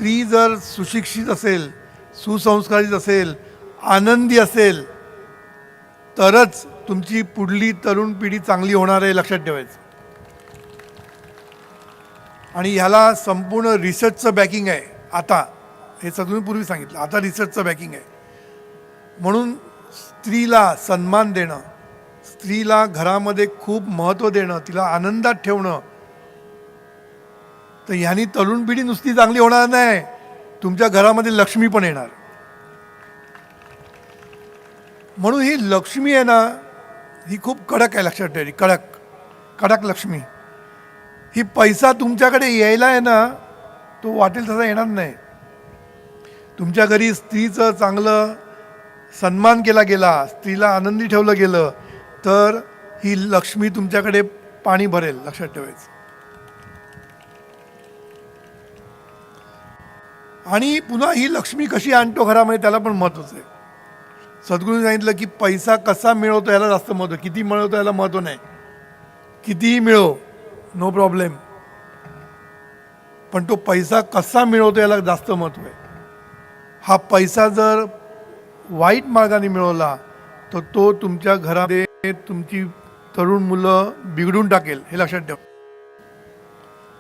स्त्री जर सुशिक्षित असेल, सुसंस्कारित असेल, आनंदी असेल, तरच तुमची पुढली तरुण पिढी चांगली होणार आहे, लक्षात ठेवायचं. आणि ह्याला संपूर्ण रिसर्चचं बॅकिंग आहे. आता हे सगळं पूर्वी सांगितलं, आता रिसर्चचं बॅकिंग आहे. म्हणून स्त्रीला सन्मान देणं, स्त्रीला घरामध्ये खूप महत्त्व देणं, तिला आनंदात ठेवणं, तर ह्यानी तरुण पिढी नुसती चांगली होणार नाही, तुमच्या घरामध्ये लक्ष्मी पण येणार. म्हणून ही लक्ष्मी आहे ना, ही खूप कडक आहे, लक्षात ठेवायची. कडक कडक लक्ष्मी. ही पैसा तुमच्याकडे यायला आहे ना, तो वाटेल तसा येणार नाही. तुमच्या घरी स्त्रीचं चांगलं सन्मान केला गेला, स्त्रीला आनंदी ठेवलं गेलं, तर ही लक्ष्मी तुमच्याकडे पाणी भरेल, लक्षात ठेवायचं. आणि पुन्हा ही लक्ष्मी कशी आणतो घरामध्ये, त्याला पण महत्त्वाचं आहे. सद्गुरूंनी सांगितलं की पैसा कसा मिळवतो याला जास्त महत्त्व, किती मिळवतो याला महत्त्व नाही. कितीही मिळव, नो प्रॉब्लेम, पण तो पैसा कसा मिळवतो याला जास्त महत्त्व आहे. हा पैसा जर वाईट मार्गाने मिळवला तर तो तुमच्या घरामध्ये तुमची तरुण मुलं बिघडून टाकेल, हे लक्षात ठेवा.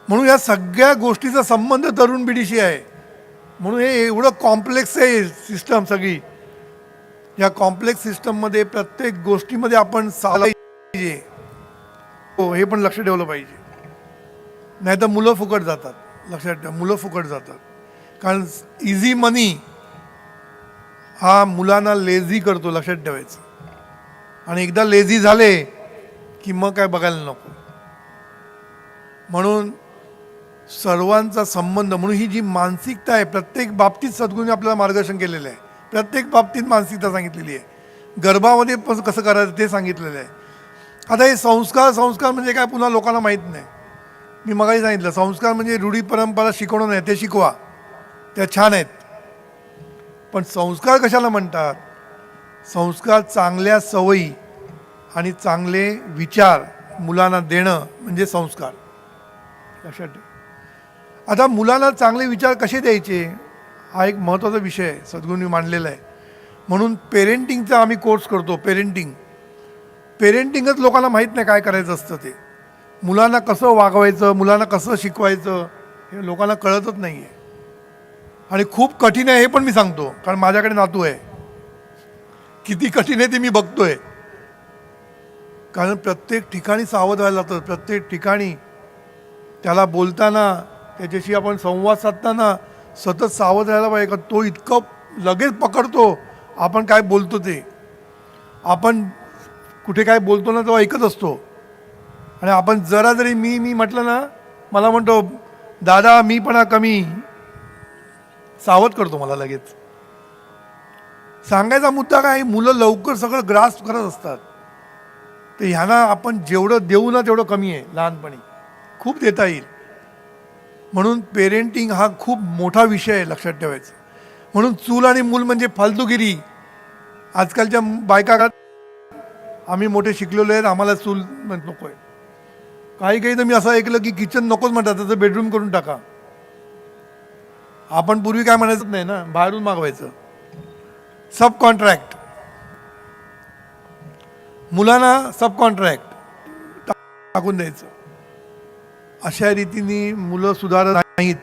म्हणून या सगळ्या गोष्टीचा संबंध तरुण पिढीशी आहे. म्हणून हे एवढं कॉम्प्लेक्स आहे सिस्टम सगळी. या कॉम्प्लेक्स सिस्टममध्ये प्रत्येक गोष्टीमध्ये आपण पाहिजे, हो, हे पण लक्ष ठेवलं पाहिजे. नाही तर मुलं फुकट जातात, लक्षात ठेवा, मुलं फुकट जातात. कारण इझी मनी हा मुलांना लेझी करतो, लक्षात ठेवायचं. आणि एकदा लेझी झाले की मग काय बघायला नको. म्हणून सर्वांचा संबंध, म्हणून ही जी मानसिकता आहे, प्रत्येक बाबतीत सद्गुरूंनी आपल्याला मार्गदर्शन केलेलं आहे. प्रत्येक बाबतीत मानसिकता सांगितलेली आहे. गर्भामध्ये कसं करायचं ते सांगितलेलं आहे. आता हे संस्कार म्हणजे काय, पुन्हा लोकांना माहीत नाही. मी मगाही सांगितलं, संस्कार म्हणजे रूढी परंपरा शिकवणं नाही, ते शिकवा, त्या छान आहेत. पण संस्कार कशाला म्हणतात? संस्कार चांगल्या सवयी आणि चांगले विचार मुलांना देणं म्हणजे संस्कार, लक्षात ठेवा. आता मुलांना चांगले विचार कसे द्यायचे, हा एक महत्त्वाचा विषय आहे, सद्गुरूंनी मांडलेला आहे. म्हणून पेरेंटिंगचा आम्ही कोर्स करतो. पेरेंटिंगच लोकांना माहीत नाही काय करायचं असतं. ते मुलांना कसं वागवायचं, मुलांना कसं शिकवायचं, हे लोकांना कळतच नाही आहे. आणि खूप कठीण आहे हे पण मी सांगतो, कारण माझ्याकडे नातू आहे. किती कठीण आहे ते मी बघतोय. कारण प्रत्येक ठिकाणी सावध व्हायला लागतं. प्रत्येक ठिकाणी त्याला बोलताना, त्याच्याशी आपण संवाद साधताना सतत सावध राहायला पाहिजे. का तो इतकं लगेच पकडतो आपण काय बोलतो ते. आपण कुठे काय बोलतो ना तेव्हा ऐकत असतो. आणि आपण जरा जरी मी म्हटलं ना, मला म्हणतो दादा मीपणा कमी, सावध करतो मला लगेच. सांगायचा मुद्दा काय, मुलं लवकर सगळं ग्रास्प करत असतात. तर ह्यांना आपण जेवढं देऊ ना तेवढं कमी आहे. लहानपणी खूप देता येईल. म्हणून पेरेंटिंग हा खूप मोठा विषय आहे, लक्षात ठेवायचं. म्हणून चूल आणि मूल म्हणजे फालतूगिरी. आजकालच्या बायका, आम्ही मोठे शिकलेलो आहेत, आम्हाला चूल नको आहे. काही तर मी असं ऐकलं की किचन नकोच म्हणतात, त्याचं बेडरूम करून टाका. आपण पूर्वी काय म्हणायचं नाही ना, बाहेरून मागवायचं. सब कॉन्ट्रॅक्ट, मुलांना सब कॉन्ट्रॅक्ट टाकून द्यायचं. अशा रीतीने मुलं सुधारत नाहीत.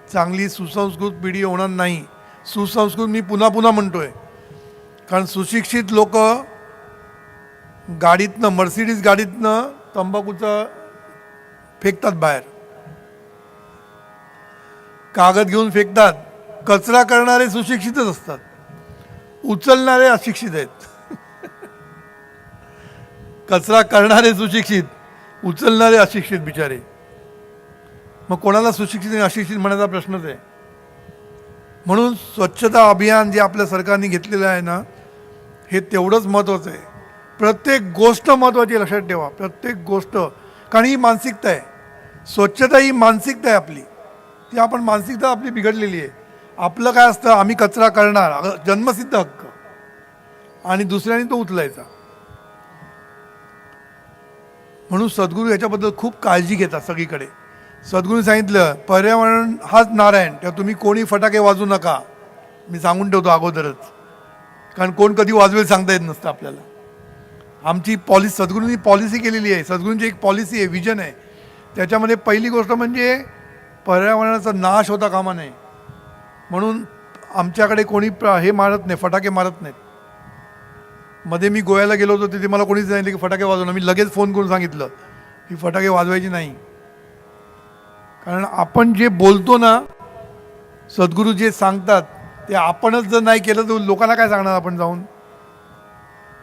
चांगली सुसंस्कृत पिढी होणार नाही. सुसंस्कृत मी पुन्हा म्हणतोय, कारण सुशिक्षित लोक गाडीतनं, मर्सिडीज गाडीतनं तंबाखूचं फेकतात बाहेर, कागद घेऊन फेकतात. कचरा करणारे सुशिक्षितच असतात, उचलणारे अशिक्षित आहेत. कचरा करणारे सुशिक्षित, उचलणारे अशिक्षित बिचारे. मग कोणाला सुशिक्षित आणि अशिक्षित म्हणायचा प्रश्नच आहे. म्हणून स्वच्छता अभियान जे आपल्या सरकारने घेतलेलं आहे ना, हे तेवढंच महत्त्वाचं आहे. प्रत्येक गोष्ट महत्त्वाची आहे, लक्षात ठेवा. प्रत्येक गोष्ट, कारण ही मानसिकता आहे. स्वच्छता ही मानसिकता आहे आपली. ती आपण मानसिकता आपली बिघडलेली आहे. आपलं काय असतं, आम्ही कचरा करणार, जन्मसिद्ध हक्क, आणि दुसऱ्याने तो उचलायचा. म्हणून सद्गुरू याच्याबद्दल खूप काळजी घेतात सगळीकडे. सद्गुरूंनी सांगितलं पर्यावरण हाच नारायण, तेव्हा तुम्ही कोणी फटाके वाजवू नका. मी सांगून ठेवतो अगोदरच, कारण कोण कधी वाजवेल सांगता येत नसतं आपल्याला. आमची पॉलिसी सद्गुरूंनी पॉलिसी केलेली आहे. सद्गुरूंची एक पॉलिसी आहे, विजन आहे. त्याच्यामध्ये पहिली गोष्ट म्हणजे पर्यावरणाचा नाश होता कामा नये. म्हणून आमच्याकडे कोणी हे मारत नाही, फटाके मारत नाहीत. मध्ये मी गोव्याला गेलो होतो, तिथे मला कोणीच सांगितलं की फटाके वाजवणं. मी लगेच फोन करून सांगितलं की फटाके वाजवायची नाही. कारण आपण जे बोलतो ना, सद्गुरू जे सांगतात ते आपणच जर नाही केलं तर लोकांना काय सांगणार आपण जाऊन.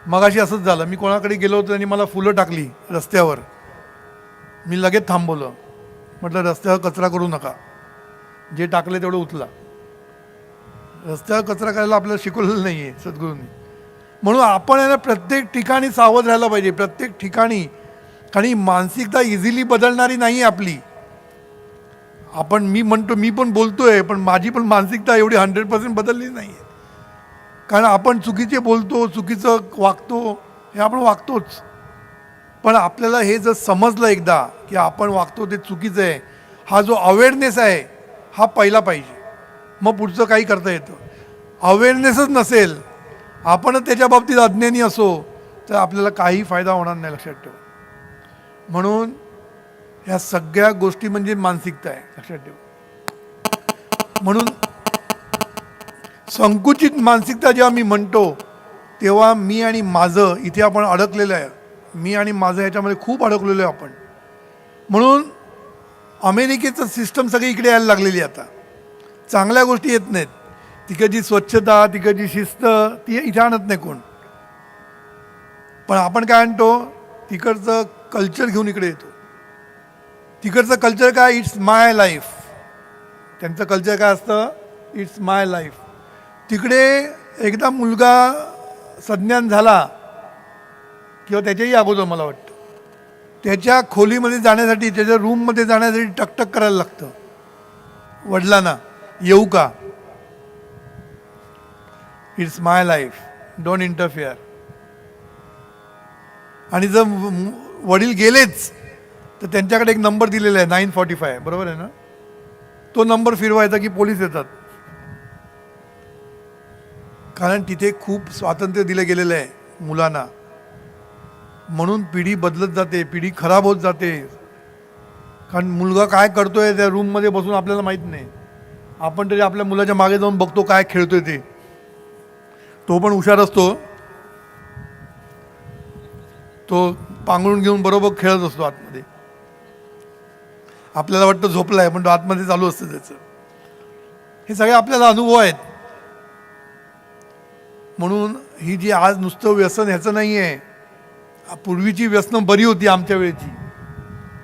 मगाशी असंच झालं, मी कोणाकडे गेलो होतो आणि मला फुलं टाकली रस्त्यावर. मी लगेच थांबवलं, म्हटलं रस्त्यावर कचरा करू नका, जे टाकले तेवढं उचला. रस्त्यावर कचरा करायला आपल्याला शिकवलेलं नाही आहे सद्गुरूंनी. म्हणून आपण आहे ना प्रत्येक ठिकाणी सावध राहायला पाहिजे, प्रत्येक ठिकाणी. कारण ही मानसिकता इझिली बदलणारी नाही आहे आपली. आपण मी म्हणतो, मी पण बोलतोय, पण माझी पण मानसिकता एवढी 100% बदलली नाही आहे. कारण आपण चुकीचे बोलतो, चुकीचं वागतो, हे आपण वागतोच. पण आपल्याला हे जर समजलं एकदा की आपण वागतो ते चुकीचं आहे, हा जो अवेअरनेस आहे हा पहिला पाहिजे, मग पुढचं काही करता येतं. अवेअरनेसच नसेल, आपणच त्याच्या बाबतीत अज्ञानी असो, तर आपल्याला काही फायदा होणार नाही, लक्षात ठेवा. म्हणून ह्या सगळ्या गोष्टी म्हणजे मानसिकता आहे, लक्षात ठेवा. म्हणून संकुचित मानसिकता जेव्हा मी म्हणतो तेव्हा मी आणि माझं इथे आपण अडकलेलं आहे. मी आणि माझं ह्याच्यामध्ये खूप अडकलेलो आहे आपण. म्हणून अमेरिकेचं सिस्टम सगळी इकडे यायला लागलेली आता. चांगल्या गोष्टी येत नाहीत. तिकडची स्वच्छता, तिकडची शिस्त ती इथे आणत नाही कोण. पण आपण काय आणतो, तिकडचं कल्चर घेऊन इकडे येतो. तिकडचं कल्चर काय, इट्स माय लाईफ. त्यांचं कल्चर काय असतं, इट्स माय लाईफ. तिकडे एकदा मुलगा संज्ञान झाला किंवा त्याच्याही अगोदर मला वाटतं, त्याच्या खोलीमध्ये जाण्यासाठी, त्याच्या रूममध्ये जाण्यासाठी टकटक करायला लागतं वडिलांना, येऊ का, it's my life, don't interfere. आणि जर वडील गेलेच तर त्यांच्याकडे एक नंबर दिलेला आहे 945, बरोबर आहे ना. तो नंबर फिरवायचा की पोलीस येतात. कारण तिथे खूप स्वातंत्र्य दिलं गेलेलं आहे मुलांना. म्हणून पिढी बदलत जाते, पिढी खराब होत जाते. कारण मुलगा काय करतोय त्या रूममध्ये बसून आपल्याला माहीत नाही. आपण तरी आपल्या मुलाच्या मागे जाऊन बघतो काय खेळतोय ते. तो पण हुशार असतो, तो पांघरून घेऊन बरोबर खेळत असतो आतमध्ये. आपल्याला वाटतं झोपलाय, पण तो आतमध्ये चालू असतं त्याचं. हे सगळे आपल्याला अनुभव आहेत. म्हणून ही जी आज नुसतं व्यसन ह्याचं नाही आहे. पूर्वीची व्यसनं बरी होती आमच्या वेळेची,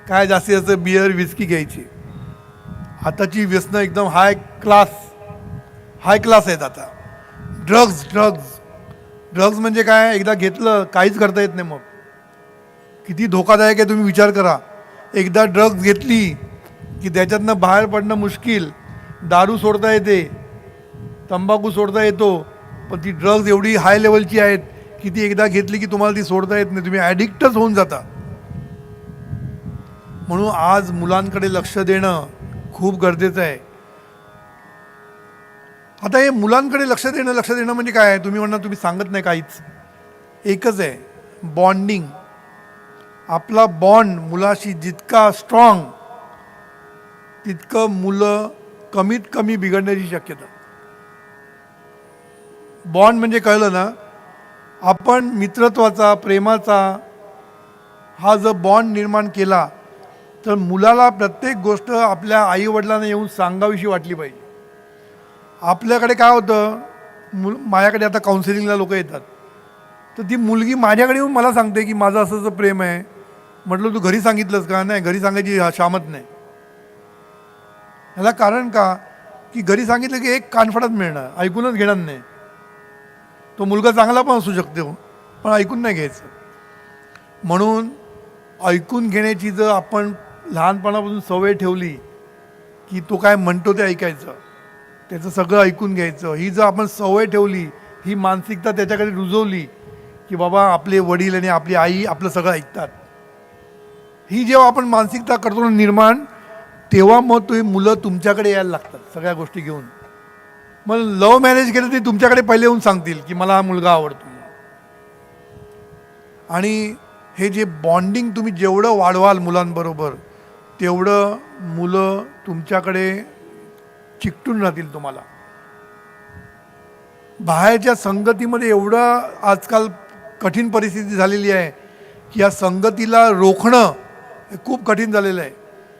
काय जास्तीत जास्त बियर विस्की घ्यायची. आताची व्यसनं एकदम हाय क्लास आहेत आता. ड्रग्ज म्हणजे काय, एकदा घेतलं काहीच करता येत नाही. मग किती धोकादायक आहे तुम्ही विचार करा. एकदा ड्रग्ज घेतली की त्याच्यातनं बाहेर पडणं मुश्किल. दारू सोडता येते, तंबाखू सोडता येतो, पण ती ड्रग्ज एवढी हाय लेवलची आहेत की ती एकदा घेतली की तुम्हाला ती सोडता येत नाही. तुम्ही ॲडिक्टच होऊन जाता. म्हणून आज मुलांकडे लक्ष देणं खूप गरजेचं आहे. आता हे मुलांकडे लक्ष देणं म्हणजे काय, तुम्ही म्हणणार तुम्ही सांगत नाही काहीच. एकच आहे, बॉन्डिंग. आपला बॉन्ड मुलाशी जितका स्ट्रॉंग, तितकं मुलं कमीत कमी बिघडण्याची शक्यता. बॉन्ड म्हणजे कळलं ना, आपण मित्रत्वाचा, प्रेमाचा हा जर बॉन्ड निर्माण केला तर मुलाला प्रत्येक गोष्ट आपल्या आईवडिलांना येऊन सांगावीशी वाटली पाहिजे. आपल्याकडे काय होतं, माझ्याकडे आता काउन्सिलिंगला लोक येतात, तर ती मुलगी माझ्याकडे येऊन मला सांगते की माझं असं प्रेम आहे. म्हटलं तू घरी सांगितलंस का, नाही घरी सांगायची शामत नाही. ह्याला कारण का, की घरी सांगितलं की एक कानफडत मिळणार, ऐकूनच घेणार नाही. तो मुलगा चांगला पण असू शकतो, पण ऐकून नाही घ्यायचं. म्हणून ऐकून घेण्याची जर आपण लहानपणापासून सवय ठेवली की तो काय म्हणतो ते ऐकायचं, त्याचं सगळं ऐकून घ्यायचं, ही जर आपण सवय ठेवली, ही मानसिकता त्याच्याकडे रुजवली की बाबा आपले वडील आणि आपली आई आपलं सगळं ऐकतात, ही जेव्हा आपण मानसिकता करतो निर्माण, तेव्हा मग तुम्ही मुलं तुमच्याकडे यायला लागतात सगळ्या गोष्टी घेऊन. मग लव्ह मॅरेज केलं ते तुमच्याकडे पहिले येऊन सांगतील की मला हा मुलगा आवडतो. आणि हे जे बॉन्डिंग तुम्ही जेवढं वाढवाल मुलांबरोबर तेवढं मुलं तुमच्याकडे चिकटून राहतील तुम्हाला. बाहेरच्या संगतीमध्ये एवढं आजकाल कठीण परिस्थिती झालेली आहे की या संगतीला रोखणं हे खूप कठीण झालेलं आहे.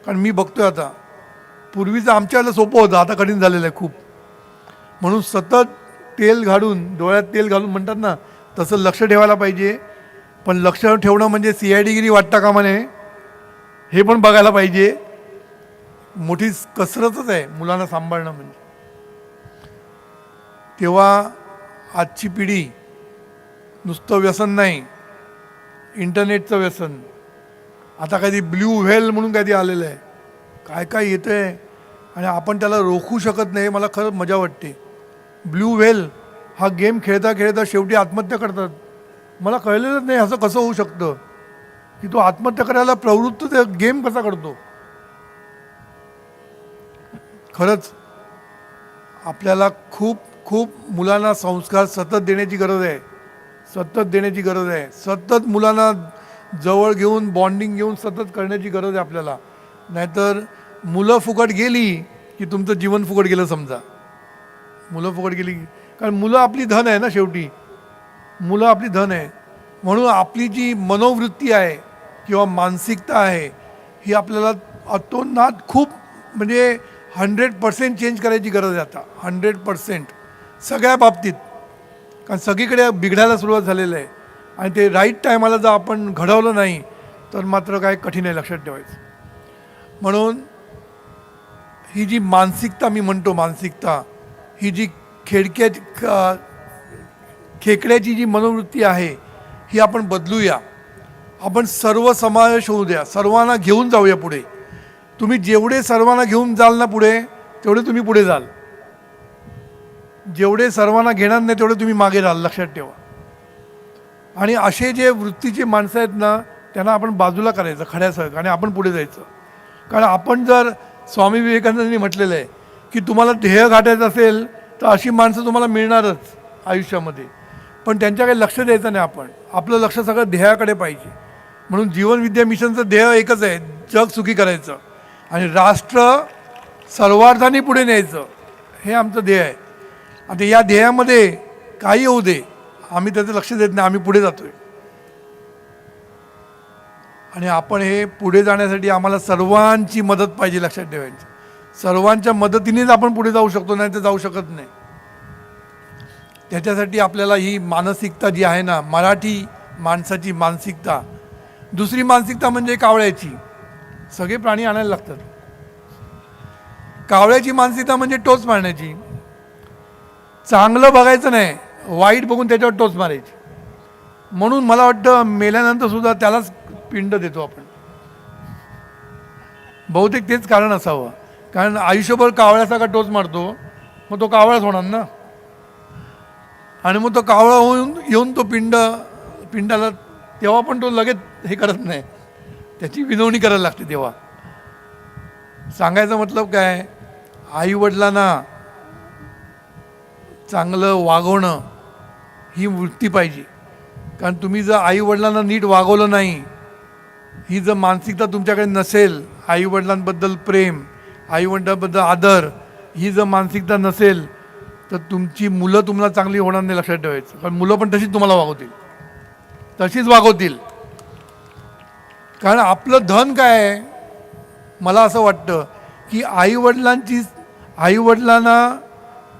कारण मी बघतोय आता, पूर्वीचं आमच्याला सोपं होतं, आता कठीण झालेलं आहे खूप. म्हणून सतत तेल घालून, डोळ्यात तेल घालून म्हणतात ना, तसं लक्ष ठेवायला पाहिजे. पण लक्ष ठेवणं म्हणजे CID गिरी वाटता कामा नये, हे पण बघायला पाहिजे. मोठी कसरतच आहे मुलांना सांभाळणं म्हणजे. तेव्हा आजची पिढी नुसतं व्यसन नाही, इंटरनेटचं व्यसन, आता कधी ब्ल्यू व्हेल म्हणून कधी आलेलं आहे, काय काय येतं आहे आणि आपण त्याला रोखू शकत नाही. मला खरंच मजा वाटते. ब्ल्यू व्हेल हा गेम खेळता खेळता शेवटी आत्महत्या करतात. मला कळलेलंच नाही असं कसं होऊ शकतं की तो आत्महत्या करायला प्रवृत्त ते गेम कसा करतो. खरंच आपल्याला खूप खूप मुलांना संस्कार सतत देण्याची गरज आहे, सतत देण्याची गरज आहे. सतत मुलांना जवळ घेऊन बॉन्डिंग घेऊन सतत करण्याची गरज आहे आपल्याला. नाहीतर मुलं फुकट गेली की तुमचं जीवन फुकट गेलं समजा. मुलं फुकट गेली कारण मुलं आपली धन आहे ना, शेवटी मुलं आपली धन आहे. म्हणून आपली जी मनोवृत्ती आहे किंवा मानसिकता आहे ही आपल्याला अतोनात खूप म्हणजे 100% चेंज करायची गरज आहे आता. 100% सगळ्या बाबतीत. कारण सगळीकडे बिघडायला सुरुवात झालेलं आहे आणि ते राईट टायमाला जर आपण घडवलं नाही तर मात्र काय कठीण आहे लक्षात ठेवायचं. म्हणून ही जी मानसिकता मी म्हणतो, मानसिकता ही जी खेकड्याची जी मनोवृत्ती आहे ही आपण बदलूया. आपण सर्व समावेश होऊ द्या, सर्वांना घेऊन जाऊया पुढे. तुम्ही जेवढे सर्वांना घेऊन जाल ना पुढे, तेवढे तुम्ही पुढे जाल. जेवढे सर्वांना घेणार नाही तेवढे तुम्ही मागे राहाल, लक्षात ठेवा. आणि असे जे वृत्तीचे माणसं आहेत ना त्यांना आपण बाजूला करायचं खड्यासारखं आणि आपण पुढे जायचं. कारण आपण जर स्वामी विवेकानंदांनी म्हटलेलं आहे की तुम्हाला ध्येय गाठायचं असेल तर अशी माणसं तुम्हाला मिळणारच आयुष्यामध्ये. पण त्यांच्याकडे लक्ष द्यायचं नाही आपण, आपलं लक्ष सगळं ध्येयाकडे पाहिजे. म्हणून जीवन विद्या मिशनचं ध्येय एकच आहे, जग सुखी करायचं आणि राष्ट्र सर्वार्थाने पुढे न्यायचं, हे आमचं ध्येय आहे. आता या ध्येयामध्ये काही होऊ दे, आम्ही त्याचं लक्ष देत नाही, आम्ही पुढे जातोय. आणि आपण हे पुढे जाण्यासाठी आम्हाला सर्वांची मदत पाहिजे, लक्षात ठेवायची. सर्वांच्या मदतीनेच आपण पुढे जाऊ शकतो, नाही तर जाऊ शकत नाही. त्याच्यासाठी आपल्याला ही मानसिकता जी आहे ना, मराठी माणसाची मानसिकता. दुसरी मानसिकता म्हणजे कावळ्याची. सगळे प्राणी आणायला लागतात. कावळ्याची मानसिकता म्हणजे टोच मारण्याची. चांगलं बघायचं नाही, वाईट बघून त्याच्यावर टोच मारायची. म्हणून मला वाटतं मेल्यानंतर सुद्धा त्यालाच पिंड देतो आपण. बहुतेक तेच कारण असावं. कारण आयुष्यभर कावळ्यासारखा टोच मारतो, मग तो कावळाच होणार ना. आणि मग तो कावळा होऊन येऊन तो पिंडाला तेव्हा पण तो लगेच हे करत नाही, त्याची विनवणी करायला लागते. तेव्हा सांगायचं मतलब काय, आईवडिलांना चांगलं वागवणं ही वृत्ती पाहिजे. कारण तुम्ही जर आईवडिलांना नीट वागवलं नाही, ही जर मानसिकता तुमच्याकडे नसेल, आईवडिलांबद्दल प्रेम, आईवडिलांबद्दल आदर, ही जर मानसिकता नसेल तर तुमची मुलं तुम्हाला चांगली होणार नाही, लक्षात ठेवायचं. कारण मुलं पण तशीच तुम्हाला वागवतील, तशीच वागवतील. कारण आपलं धन काय आहे, मला असं वाटतं की आईवडिलांना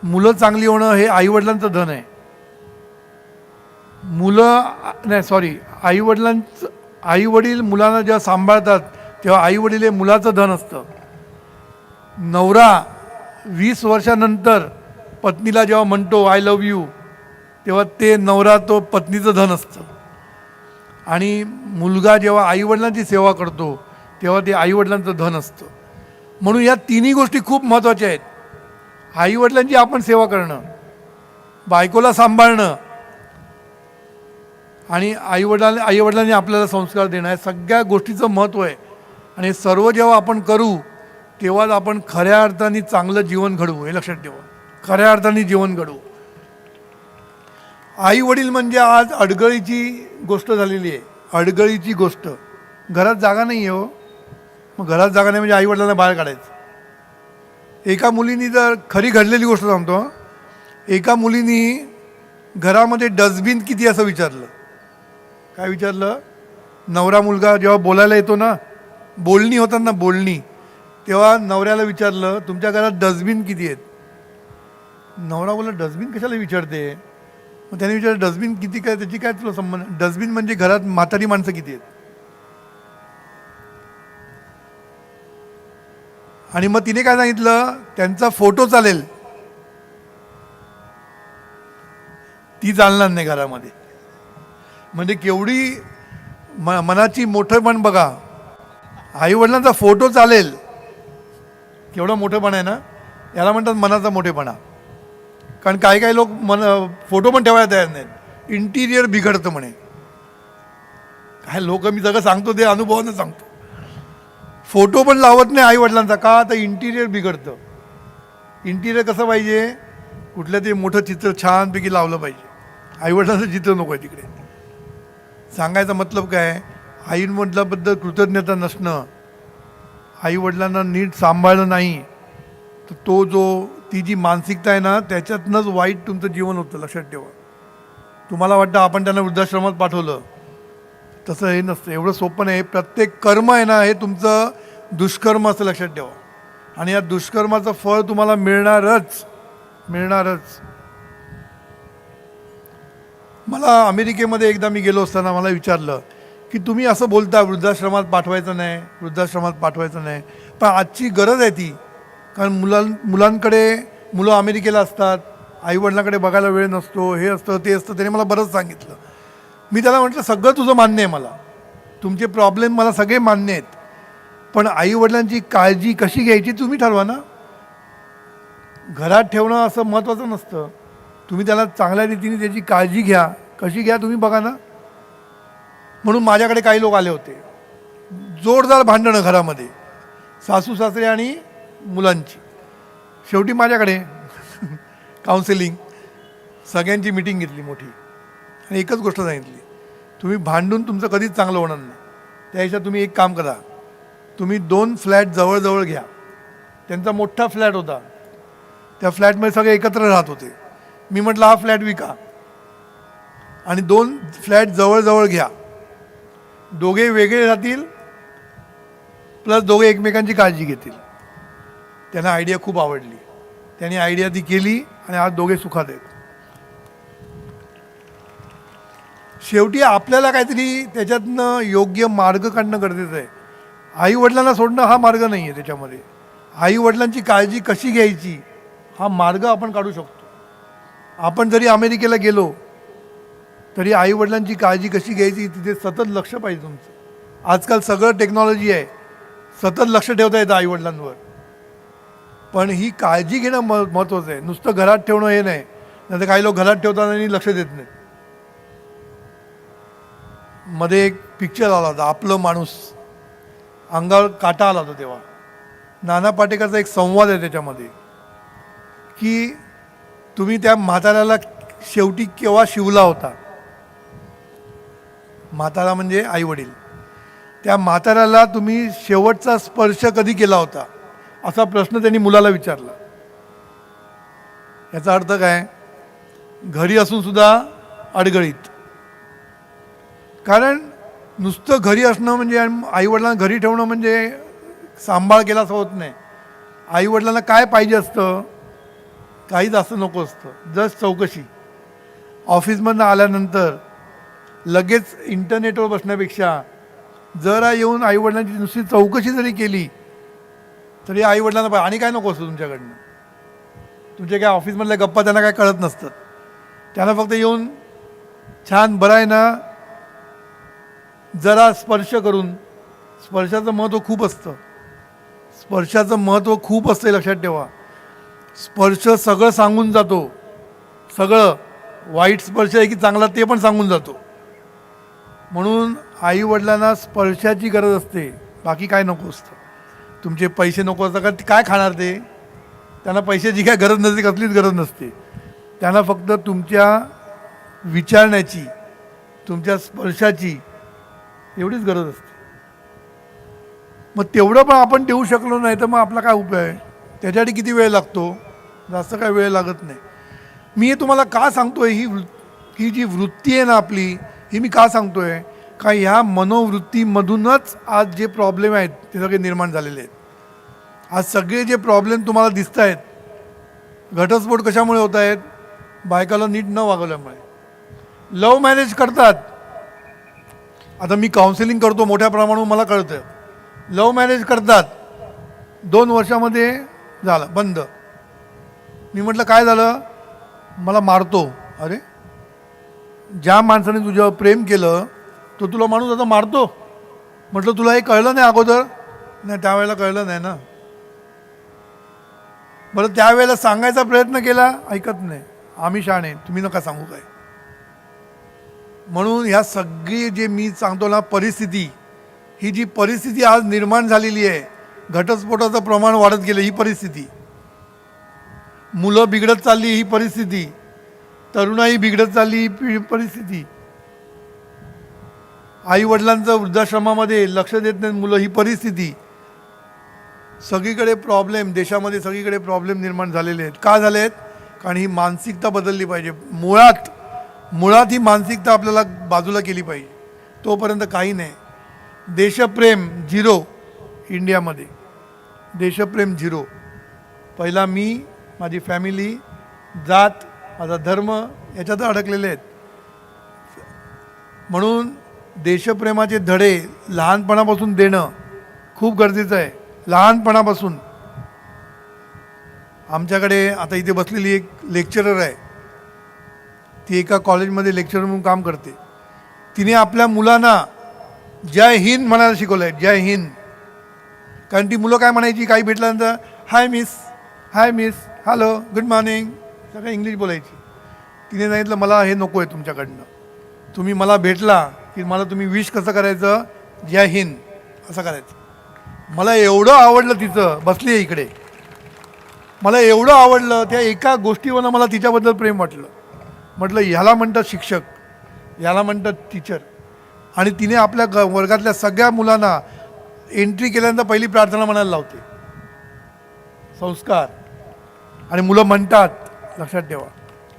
मुलं चांगली होणं हे आईवडिलांचं धन आहे. आईवडील मुलांना जेव्हा सांभाळतात तेव्हा आईवडील हे मुलाचं धन असतं. नवरा 20 वर्षानंतर पत्नीला जेव्हा म्हणतो आय लव्ह यू, तेव्हा ते नवरा तो पत्नीचं धन असतं. आणि मुलगा जेव्हा आईवडिलांची सेवा करतो तेव्हा ते आईवडिलांचं धन असतं. म्हणून या तिन्ही गोष्टी खूप महत्त्वाच्या आहेत. आईवडिलांची आपण सेवा करणं, बायकोला सांभाळणं आणि आईवडिलांनी आपल्याला संस्कार देणं, या सगळ्या गोष्टीचं महत्त्व आहे. आणि सर्व जेव्हा आपण करू तेव्हाच आपण खऱ्या अर्थाने चांगलं जीवन घडवू, हे लक्षात ठेवा. खऱ्या अर्थाने जीवन घडवू. आई वडील म्हणजे आज अडगळीची गोष्ट झालेली आहे. अडगळीची गोष्ट. घरात जागा नाही आहे हो. मग घरात जागा नाही म्हणजे आई वडिलांना बाहेर काढायचं. एका मुलीनी जर खरी घडलेली गोष्ट सांगतो, एका मुलीनी घरामध्ये डस्टबिन किती असं विचारलं. काय विचारलं? नवरा मुलगा जेव्हा बोलायला येतो ना, बोलणी होतात ना, बोलणी, तेव्हा नवऱ्याला विचारलं तुमच्या घरात डस्टबिन किती आहेत. नवरा बोलला डस्टबिन कशाला विचारते. मग त्याने विचारलं डस्टबिन किती काय, त्याची काय तुला संबंध. डस्टबिन म्हणजे घरात म्हातारी माणसं किती आहेत. आणि मग तिने काय सांगितलं, त्यांचा फोटो चालेल, ती चालणार नाही घरामध्ये. म्हणजे केवढी मनाची मोठेपण बघा. आई वडिलांचा फोटो चालेल, केवढं मोठेपण आहे ना. याला म्हणतात मनाचा मोठेपणा. कारण काही काही लोक फोटो पण ठेवायला तयार नाहीत. इंटिरियर बिघडतं म्हणे. काय लोक, मी सगळं सांगतो ते अनुभवानं सांगतो. फोटो पण लावत नाही आई वडिलांचा. का? तर इंटिरियर बिघडतं. इंटिरियर कसं पाहिजे, कुठलं ते मोठं चित्र छानपैकी लावलं पाहिजे. आई वडिलांचं चित्र नको आहे तिकडे. सांगायचा मतलब काय, आई वडिलांबद्दल कृतज्ञता नसणं, आई वडिलांना नीट सांभाळलं नाही तर ती जी मानसिकता आहे ना, त्याच्यातनंच वाईट तुमचं जीवन होतं. लक्षात ठेवा. तुम्हाला वाटतं आपण त्यांना वृद्धाश्रमात पाठवलं, तसं हे नसतं. एवढं सोपं नाही. प्रत्येक कर्म आहे ना, हे तुमचं दुष्कर्म असं लक्षात ठेवा. आणि या दुष्कर्माचं फळ तुम्हाला मिळणारच. मला अमेरिकेमध्ये एकदा मी गेलो असताना मला विचारलं की तुम्ही असं बोलता वृद्धाश्रमात पाठवायचं नाही. पण आजची गरज आहे ती. कारण मुलं अमेरिकेला असतात, आईवडिलांकडे बघायला वेळ नसतो, हे असतं ते असतं. त्याने मला बरंच सांगितलं. मी त्याला म्हटलं सगळं तुझं मान्य आहे, मला तुमचे प्रॉब्लेम मला सगळे मान्य आहेत, पण आईवडिलांची काळजी कशी घ्यायची तुम्ही ठरवा ना. घरात ठेवणं असं महत्त्वाचं नसतं. तुम्ही त्याला चांगल्या रीतीने त्याची काळजी घ्या. कशी घ्या तुम्ही बघा ना. म्हणून माझ्याकडे काही लोक आले होते, जोरदार भांडणं घरामध्ये, सासू सासरे आणि मुलांची. शेवटी माझ्याकडे काउन्सिलिंग, सगळ्यांची मीटिंग घेतली मोठी आणि एकच गोष्ट सांगितली, तुम्ही भांडून तुमचं कधीच चांगलं होणार नाही. त्यापेक्षा तुम्ही एक काम करा, तुम्ही 2 फ्लॅट जवळजवळ घ्या. त्यांचा मोठा फ्लॅट होता, त्या फ्लॅटमध्ये सगळे एकत्र राहत होते. मी म्हटलं हा फ्लॅट विका आणि 2 फ्लॅट जवळजवळ घ्या. दोघे वेगळे राहतील प्लस दोघे एकमेकांची काळजी घेतील. त्यांना आयडिया खूप आवडली. त्यांनी आयडिया ती केली आणि आज दोघे सुखात आहेत. शेवटी आपल्याला काहीतरी त्याच्यातनं योग्य मार्ग काढणं गरजेचं आहे. आई वडिलांना सोडणं हा मार्ग नाही आहे. त्याच्यामध्ये आई वडिलांची काळजी कशी घ्यायची हा मार्ग आपण काढू शकतो. आपण जरी अमेरिकेला गेलो तरी आई वडिलांची काळजी कशी घ्यायची तिथे सतत लक्ष पाहिजे तुमचं. आजकाल सगळं टेक्नॉलॉजी आहे, सतत लक्ष ठेवता येतं आई वडिलांवर. पण ही काळजी घेणं महत्त्वाचं आहे. नुसतं घरात ठेवणं हे नाही. नाहीतर काही लोक घरात ठेवतात आणि लक्ष देत नाहीत. मध्ये एक पिक्चर आला होता आपलं माणूस, अंगावर काटा आला होता तेव्हा. नाना पाटेकरचा एक संवाद आहे त्याच्यामध्ये की तुम्ही त्या म्हाताऱ्याला शेवटी केव्हा शिवला होता. म्हातारा म्हणजे आई वडील. त्या म्हाताऱ्याला तुम्ही शेवटचा स्पर्श कधी केला होता असा प्रश्न त्यांनी मुलाला विचारला. याचा अर्थ काय, घरी असून सुद्धा अडगळीत. कारण नुसतं घरी असणं म्हणजे आईवडिलांना घरी ठेवणं म्हणजे सांभाळ केला असं होत नाही. आईवडिलांना काय पाहिजे असतं, काही जास्त नको असतं, जस्ट चौकशी. ऑफिसमधनं आल्यानंतर लगेच इंटरनेटवर बसण्यापेक्षा जरा येऊन आईवडिलांची नुसती चौकशी जरी केली तरी आईवडिलांना आणि काय नको असतं तुमच्याकडनं. तुमच्या काय ऑफिसमधल्या गप्पा त्यांना काय कळत नसतात. त्यांना फक्त येऊन छान बरं आहे ना जरा स्पर्श करून. स्पर्शाचं महत्त्व खूप असतं. स्पर्शाचं महत्त्व खूप असतं, लक्षात ठेवा. स्पर्श सगळं सांगून जातो. सगळं वाईट स्पर्श आहे की चांगला ते पण सांगून जातो. म्हणून आईवडिलांना स्पर्शाची गरज असते, बाकी काय नको असतं. तुमचे पैसे नको असतात का काय खाणार ते? त्यांना पैशाची काय गरज नसते, कसलीच गरज नसते. त्यांना फक्त तुमच्या विचारण्याची, तुमच्या स्पर्शाची एवढीच गरज असते. मग तेवढं पण आपण देऊ शकलो नाही तर मग आपला काय उपयोग आहे? त्याच्यासाठी किती वेळ लागतो? जास्त काय वेळ लागत नाही. मी हे तुम्हाला का सांगतोय, ही जी वृत्ती आहे ना आपली, ही मी का सांगतोय का ह्या मनोवृत्तीमधूनच आज जे प्रॉब्लेम आहेत ते सगळे निर्माण झालेले आहेत. आज सगळे जे प्रॉब्लेम तुम्हाला दिसत आहेत, घटस्फोट कशामुळे होत आहेत? बायकाला नीट न वागवल्यामुळे. लव्ह मॅरेज करतात. आता मी काउन्सिलिंग करतो मोठ्या प्रमाणावर, मला कळतं. लव्ह मॅरेज करतात, 2 वर्षामध्ये झालं बंद. मी म्हटलं काय झालं? मला मारतो. अरे, ज्या माणसाने तुझ्यावर प्रेम केलं तो तुला माणूस आता मारतो? म्हटलं तुला हे कळलं नाही अगोदर? नाही, त्यावेळेला कळलं नाही ना. बरं, त्यावेळेला सांगायचा प्रयत्न केला, ऐकत नाही. आम्ही शहाणे, तुम्ही नका सांगू काय. म्हणून ह्या सगळी जे मी सांगतो ना परिस्थिती, ही जी परिस्थिती आज निर्माण झालेली आहे, घटस्फोटाचं प्रमाण वाढत गेलं ही परिस्थिती, मुलं बिघडत चालली ही परिस्थिती, तरुणाई बिघडत चालली ही परिस्थिती, आई वडिलांचं वृद्धाश्रमामध्ये लक्ष देत नाही मुलं ही परिस्थिती, सगळीकडे प्रॉब्लेम, देशामध्ये सगळीकडे प्रॉब्लेम निर्माण झालेले आहेत. का झाले आहेत? कारण ही मानसिकता बदलली पाहिजे. मुळात ही मानसिकता आपल्याला बाजूला केली पाहिजे. तोपर्यंत काही नाही. देशप्रेम झिरो इंडियामध्ये, देशप्रेम झिरो. पहिला मी, माझी फॅमिली, जात, माझा धर्म याच्यात अडकलेले आहेत. म्हणून देशप्रेमाचे धडे लहानपणापासून देणं खूप गरजेचं आहे. लहानपणापासून. आमच्याकडे आता इथे बसलेली एक लेक्चरर आहे, ती एका कॉलेजमध्ये लेक्चरर म्हणून काम करते. तिने आपल्या मुलांना जय हिंद म्हणायला शिकवलं आहे. जय हिंद. कारण ती मुलं काय म्हणायची, काही भेटल्यानंतर hi miss, hi miss, hello, good morning, सगळं इंग्लिश बोलायची. तिने सांगितलं मला हे नको आहे तुमच्याकडनं. तुम्ही मला भेटला की मला तुम्ही विश कसं करायचं, जय हिंद असं करायचं. मला एवढं आवडलं तिचं, बसली आहे इकडे, मला एवढं आवडलं त्या एका गोष्टीवरनं मला तिच्याबद्दल प्रेम वाटलं. म्हटलं ह्याला म्हणतात शिक्षक, याला म्हणतात टीचर. आणि तिने आपल्या वर्गातल्या सगळ्या मुलांना एंट्री केल्यानंतर पहिली प्रार्थना म्हणायला लावते, संस्कार. आणि मुलं म्हणतात, लक्षात ठेवा.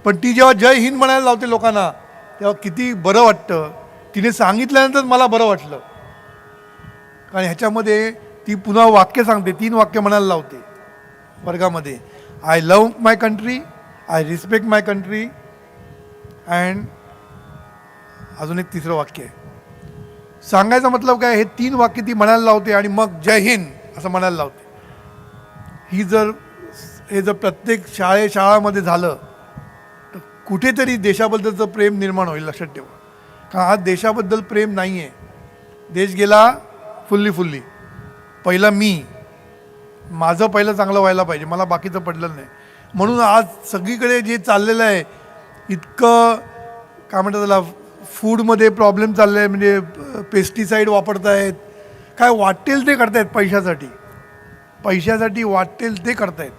पण ती जेव्हा जय हिंद म्हणायला लावते लोकांना, तेव्हा किती बरं वाटतं. तिने सांगितल्यानंतर मला बरं वाटलं. कारण ह्याच्यामध्ये ती पुन्हा वाक्य सांगते, 3 वाक्य म्हणायला लावते वर्गामध्ये. I love my country, I respect my country, and अजून एक 3रं वाक्य आहे. सांगायचा मतलब काय, हे 3 वाक्य ती म्हणायला लावते आणि मग जय हिंद असं म्हणायला लावते. हे जर प्रत्येक शाळामध्ये झालं तर कुठेतरी देशाबद्दलचं प्रेम निर्माण होईल. लक्षात ठेवा. कारण आज देशाबद्दल प्रेम नाही आहे. देश गेला फुल्ली. पहिला मी, माझं पहिलं चांगलं व्हायला पाहिजे, मला बाकीचं पडलं नाही. म्हणून आज सगळीकडे जे चाललेलं आहे, इतकं काय म्हणतात त्याला, फूडमध्ये प्रॉब्लेम चालले आहे. म्हणजे पेस्टिसाईड वापरत आहेत, काय वाटेल ते करतायत पैशासाठी वाटेल ते करतायत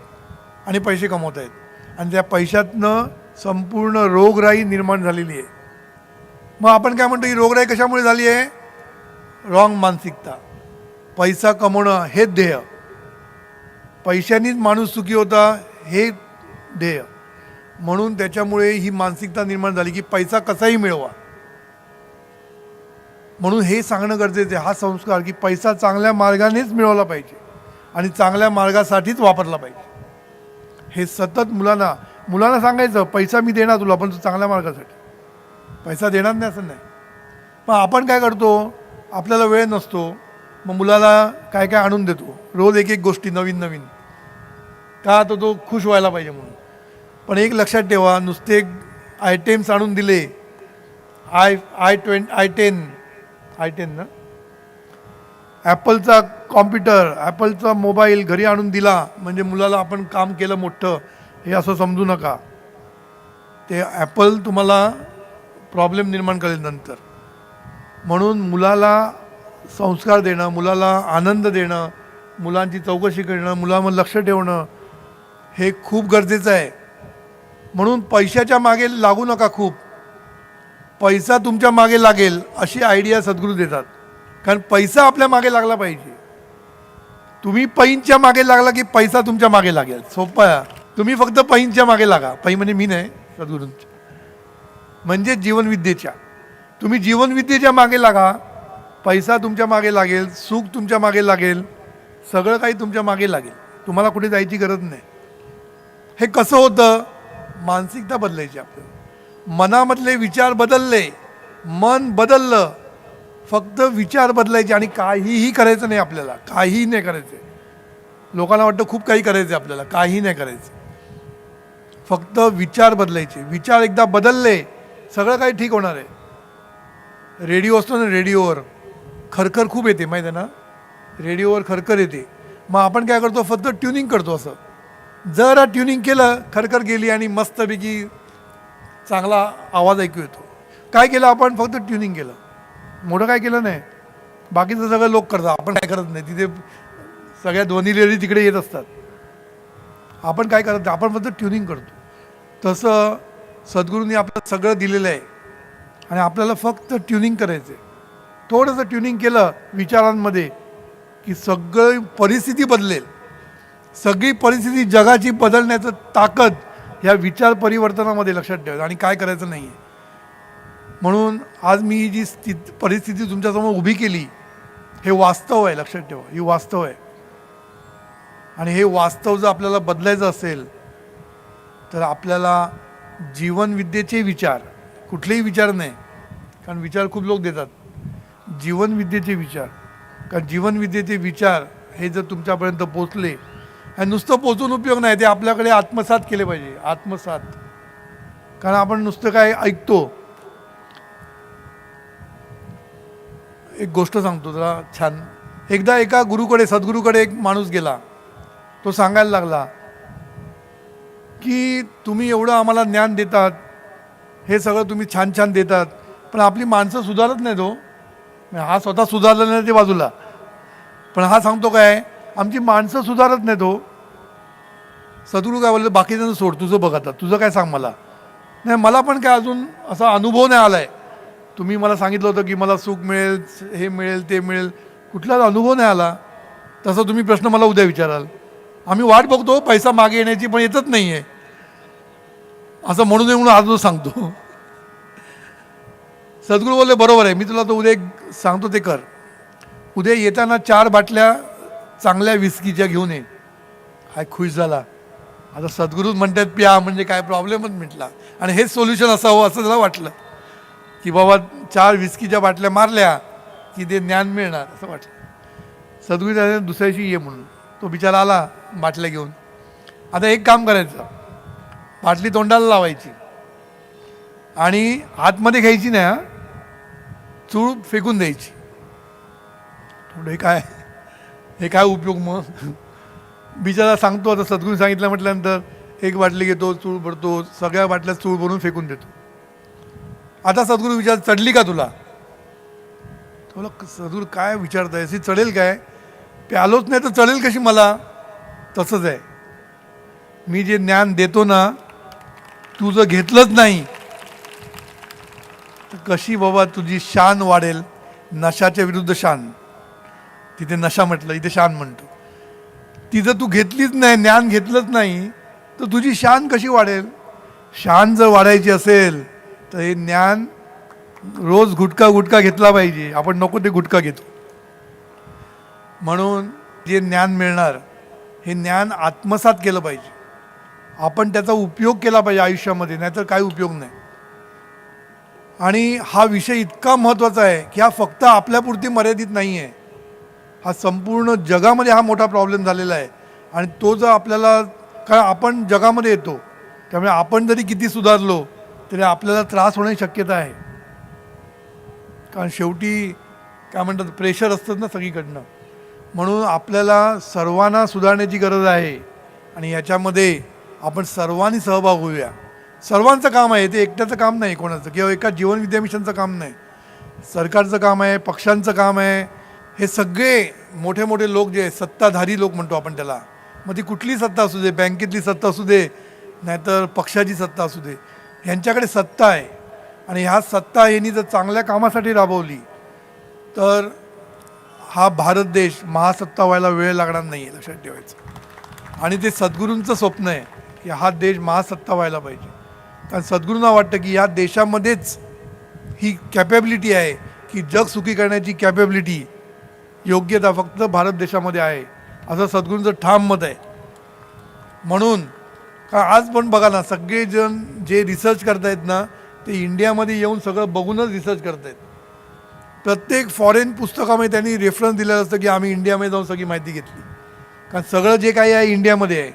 आणि पैसे कमवत आहेत. आणि त्या पैशातनं संपूर्ण रोगराई निर्माण झालेली आहे. मग आपण काय म्हणतो, ही रोगराई कशामुळे झाली आहे? रॉंग मानसिकता. पैसा कमवणं हे ध्येय, पैशानीच माणूस सुखी होता हे ध्येय. म्हणून त्याच्यामुळे ही मानसिकता निर्माण झाली की पैसा कसाही मिळवा. म्हणून हे सांगणं गरजेचं आहे, हा संस्कार, की पैसा चांगल्या मार्गानेच मिळवला पाहिजे आणि चांगल्या मार्गासाठीच वापरला पाहिजे. हे सतत मुलांना सांगायचं, पैसा मी देणार तुला, पण तू चांगल्या मार्गासाठी. पैसा देणार नाही असं नाही. पण आपण काय करतो, आपल्याला वेळ नसतो, मग मुलाला काय काय आणून देतो, रोज एक गोष्टी नवीन का, तो खुश व्हायला पाहिजे म्हणून. पण एक लक्षात ठेवा, नुसते आयटेम्स आणून दिले, i10 ना, ॲपलचा कॉम्प्युटर, ॲपलचा मोबाईल घरी आणून दिला म्हणजे मुलाला आपण काम केलं मोठं हे असं समजू नका. ते ॲपल तुम्हाला प्रॉब्लेम निर्माण करेल नंतर. म्हणून मुलाला संस्कार देणं, मुलाला आनंद देणं मुलांची चौकशी करणं, मुलांवर लक्ष ठेवणं हे खूप गरजेचं आहे. म्हणून पैशाच्या मागे लागू नका. खूप पैसा तुमच्या मागे लागेल अशी आयडिया सद्गुरू देतात. कारण पैसा आपल्या मागे लागला पाहिजे. तुम्ही पैंच्या मागे लागला की पैसा तुमच्या मागे लागेल. सोपं आहे. तुम्ही फक्त पैंच्या मागे लागा. पै म्हणजे मी नाही, सद्गुरूंच्या म्हणजे जीवनविद्येच्या. तुम्ही जीवनविद्येच्या मागे लागा, पैसा तुमच्या मागे लागेल, सुख तुमच्या मागे लागेल, सगळं काही तुमच्या मागे लागेल. तुम्हाला कुठे जायची गरज नाही. हे कसं होतं? मानसिकता बदलायची आपल्याला. मनामधले विचार बदलले, मन बदललं, फक्त विचार बदलायचे आणि काहीही करायचं नाही. आपल्याला काहीही नाही करायचं. लोकांना वाटतं खूप काही करायचं आहे आपल्याला. काही नाही करायचं. फक्त विचार बदलायचे. विचार एकदा बदलले सगळं काही ठीक होणार आहे. रेडिओ असतो ना, रेडिओवर खरखर खूप येते माहीत आहे ना. रेडिओवर खरखर येते. मग आपण काय करतो? फक्त ट्युनिंग करतो. असं जरा ट्युनिंग केलं, खरखर गेली आणि मस्तपैकी चांगला आवाज ऐकू येतो. काय केलं आपण? फक्त ट्युनिंग केलं. मोठं काय केलं नाही. बाकीचं सगळं लोक करतात, आपण काय करत नाही. तिथे सगळ्या दोन्ही लेडी तिकडे येत असतात. आपण काय करत नाही, आपण फक्त ट्युनिंग करतो. तसं सद्गुरूंनी आपल्याला सगळं दिलेलं आहे आणि आपल्याला फक्त ट्युनिंग करायचं आहे. थोडंसं ट्युनिंग केलं विचारांमध्ये की सगळी परिस्थिती बदलेल. सगळी परिस्थिती जगाची बदलण्याचं ताकद ह्या विचार परिवर्तनामध्ये लक्षात ठेवायचं आणि काय करायचं नाही आहे. म्हणून आज मी ही जी परिस्थिती तुमच्यासमोर उभी केली, हे वास्तव आहे. लक्षात ठेवा, ही वास्तव आहे. आणि हे वास्तव जर आपल्याला बदलायचं असेल तर आपल्याला जीवनविद्येचे विचार, कुठलेही विचार नाही, कारण विचार खूप लोक देतात. जीवनविद्येचे विचार, कारण जीवनविद्येचे विचार हे जर तुमच्यापर्यंत पोचले, आणि नुसतं पोचून उपयोग नाही, ते आपल्याकडे आत्मसात केले पाहिजे. आत्मसात. कारण आपण नुसतं काय ऐकतो. एक गोष्ट सांगतो जरा छान. एकदा एका गुरुकडे, सद्गुरूकडे एक माणूस गेला. तो सांगायला लागला की तुम्ही एवढं आम्हाला ज्ञान देतात, हे सगळं तुम्ही छान छान देतात, पण आपली माणसं सुधारत नाही. तो हा स्वतः सुधारलं नाही ते बाजूला, पण हा सांगतो काय, आमची माणसं सुधारत नाही. तो सद्गुरू काय बोलले, बाकीचं सोड, तुझं बघ आता, तुझं काय सांग मला. नाही, मला पण काय अजून असा अनुभव नाही आला आहे. तुम्ही मला सांगितलं होतं की मला सुख मिळेल, हे मिळेल, ते मिळेल, कुठलाच अनुभव नाही आला. तसं तुम्ही प्रश्न मला उद्या विचाराल. आम्ही वाट बघतो पैसा मागे येण्याची, पण येतच नाही आहे. असं म्हणून म्हणून आज सांगतो. सद्गुरू बोलले बरोबर आहे, मी तुला तो उद्या एक सांगतो ते कर. उद्या येताना 4 बाटल्या चांगल्या विस्कीच्या घेऊन ये. हा खुश झाला. आता सद्गुरू म्हणतात प्या, म्हणजे काय प्रॉब्लेमच मिटला. आणि हेच सोल्युशन असावं असं त्याला वाटलं की बाबा 4 विस्कीच्या बाटल्या मारल्या की ते ज्ञान मिळणार असं वाटलं. सद्गुरू दुसऱ्या दिवशी ये म्हणून. तो बिचारा आला बाटल्या घेऊन. आता एक काम करायचं, बाटली तोंडाला लावायची आणि आतमध्ये घ्यायची नाही, चूळ फेकून द्यायची. थोडं हे काय उपयोग मग. बिचारा सांगतो. आता सद्गुरू सांगितलं म्हटल्यानंतर एक बाटली घेतो, चूळ भरतो, सगळ्या बाटल्या चूळ भरून फेकून देतो. आता सद्गुरू विचार, चढली का तुला? तुला सद्गुरू काय विचारताय, अशी चढेल काय? प्यालोच नाही तर चढेल कशी मला? तसंच आहे, मी जे ज्ञान देतो ना, तू जर घेतलंच नाही तर कशी बाबा तुझी शान वाढेल. नशाच्या विरुद्ध शान. तिथे नशा म्हटलं, इथे शान म्हणतो. ती जर तू घेतलीच नाही, ज्ञान घेतलंच नाही, तर तुझी शान कशी वाढेल? शान जर वाढायची असेल तर हे ज्ञान रोज गुटखा घेतला पाहिजे. आपण नको ते गुटखा घेतो. म्हणून जे ज्ञान मिळणार हे ज्ञान आत्मसात केलं पाहिजे. आपण त्याचा उपयोग केला पाहिजे आयुष्यामध्ये, नाहीतर काही उपयोग नाही. आणि हा विषय इतका महत्त्वाचा आहे की हा फक्त आपल्यापुरती मर्यादित नाही आहे. हा संपूर्ण जगामध्ये हा मोठा प्रॉब्लेम झालेला आहे. आणि तो जर आपल्याला, कारण आपण जगामध्ये येतो, त्यामुळे आपण जरी किती सुधारलो तरी आपल्याला त्रास होण्याची शक्यता आहे. कारण शेवटी काय म्हणतात, प्रेशर असतं ना सगळीकडनं. म्हणून आपल्याला सर्वांना सुधारण्याची गरज आहे आणि याच्यामध्ये आपण सर्वांनी सहभाग होऊया. सर्वांचं काम आहे ते, एकट्याचं काम नाही कोणाचं, किंवा एका जीवन विद्या मिशनचं काम नाही. सरकारचं काम आहे, पक्षांचं काम आहे, हे सगळे मोठे मोठे लोक जे सत्ताधारी लोक म्हणतो आपण त्याला, मग ती कुठली सत्ता असू दे, बँकेतली सत्ता असू दे, नाहीतर पक्षाची सत्ता असू दे, यांच्याकडे सत्ता आहे. आणि ह्या सत्ता यांनी जर चांगल्या कामासाठी राबवली तर हा भारत देश महासत्ता व्हायला वेळ लागणार नाही आहे, लक्षात ठेवायचं. आणि ते सद्गुरूंचं स्वप्न आहे की हा देश महासत्ता व्हायला पाहिजे. कारण सद्गुरूंना वाटतं की या देशामध्येच ही कॅपॅबिलिटी आहे की जग सुखी करण्याची कॅपॅबिलिटी, योग्यता फक्त भारत देशामध्ये आहे, असं सद्गुरूंचं ठाम मत आहे. म्हणून का आज पण बघा ना, सगळेजण जे रिसर्च करतायत ना ते इंडियामध्ये येऊन सगळं बघूनच रिसर्च करतायत. प्रत्येक फॉरेन पुस्तकामध्ये त्यांनी रेफरन्स दिलेलं असतं की आम्ही इंडियामध्ये जाऊन सगळी माहिती घेतली. कारण सगळं जे काही आहे इंडियामध्ये आहे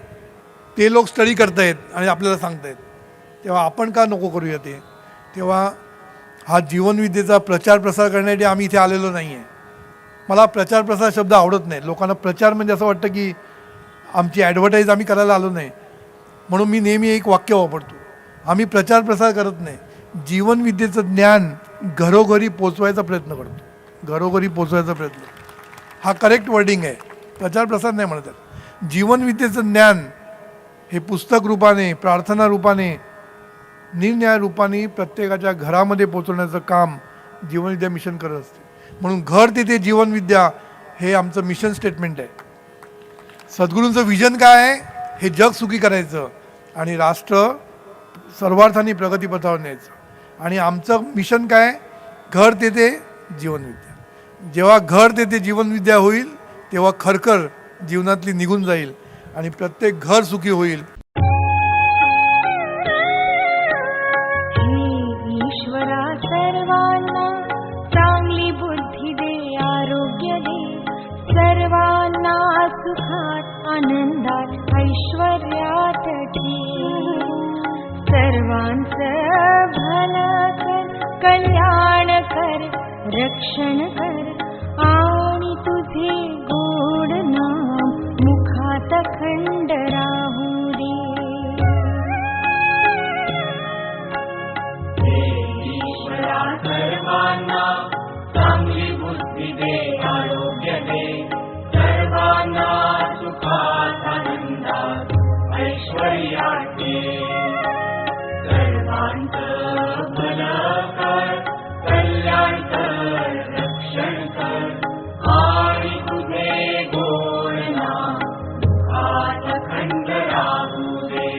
ते लोक स्टडी करतायत आणि आपल्याला सांगतायत. तेव्हा आपण का नको करूया ते. तेव्हा हा जीवनविद्येचा प्रचार प्रसार करण्यासाठी आम्ही इथे आलेलो नाही आहे. मला प्रचार प्रसार शब्द आवडत नाही. लोकांना प्रचार म्हणजे असं वाटतं की आमची ॲडव्हर्टाईज आम्ही करायला आलो नाही. म्हणून मी नेहमी एक वाक्य वापरतो, आम्ही प्रचार प्रसार करत नाही, जीवनविद्येचं ज्ञान घरोघरी पोचवायचा प्रयत्न करतो. घरोघरी पोचवायचा प्रयत्न, हा करेक्ट वर्डिंग आहे. प्रचार प्रसार नाही म्हणतात. जीवनविद्येचं ज्ञान हे पुस्तक रूपाने, प्रार्थना रूपाने, निरनिराळ्या रूपाने प्रत्येकाच्या घरामध्ये पोचवण्याचं काम जीवनविद्या मिशन करत असते. म्हणून घर तिथे जीवनविद्या हे आमचं मिशन स्टेटमेंट आहे. सद्गुरूंचं विजन काय आहे, हे जग सुखी करायचं आणि राष्ट्र सर्वार्थाने प्रगतीपथावर न्यायचं. आणि आमचं मिशन काय, घर तेथे जीवनविद्या. जेव्हा घर तेथे जीवनविद्या होईल तेव्हा खरखर जीवनातली निघून जाईल आणि प्रत्येक घर सुखी होईल. ईश्वरा सर्वांना चांगली बुद्धी दे, आरोग्य दे, सर्वांना सुखात आनंदात ऐश्वर्यात ठेव. सर्वांचं भलं कर, कल्याण कर, रक्षण कर आणि तुझे गोड नाम मुखात खंड राहू दे. ईश्वरा सर्वांना चांगली बुद्धी दे, आरोग्य दे, सर्वांना सुखात आनंदात ऐश्वर्यात ठेव. सर्वांचं भलं कर, कल्याण कर, रक्षण कर आणि तुझे गोड नाम मुखात खंड राहू दे.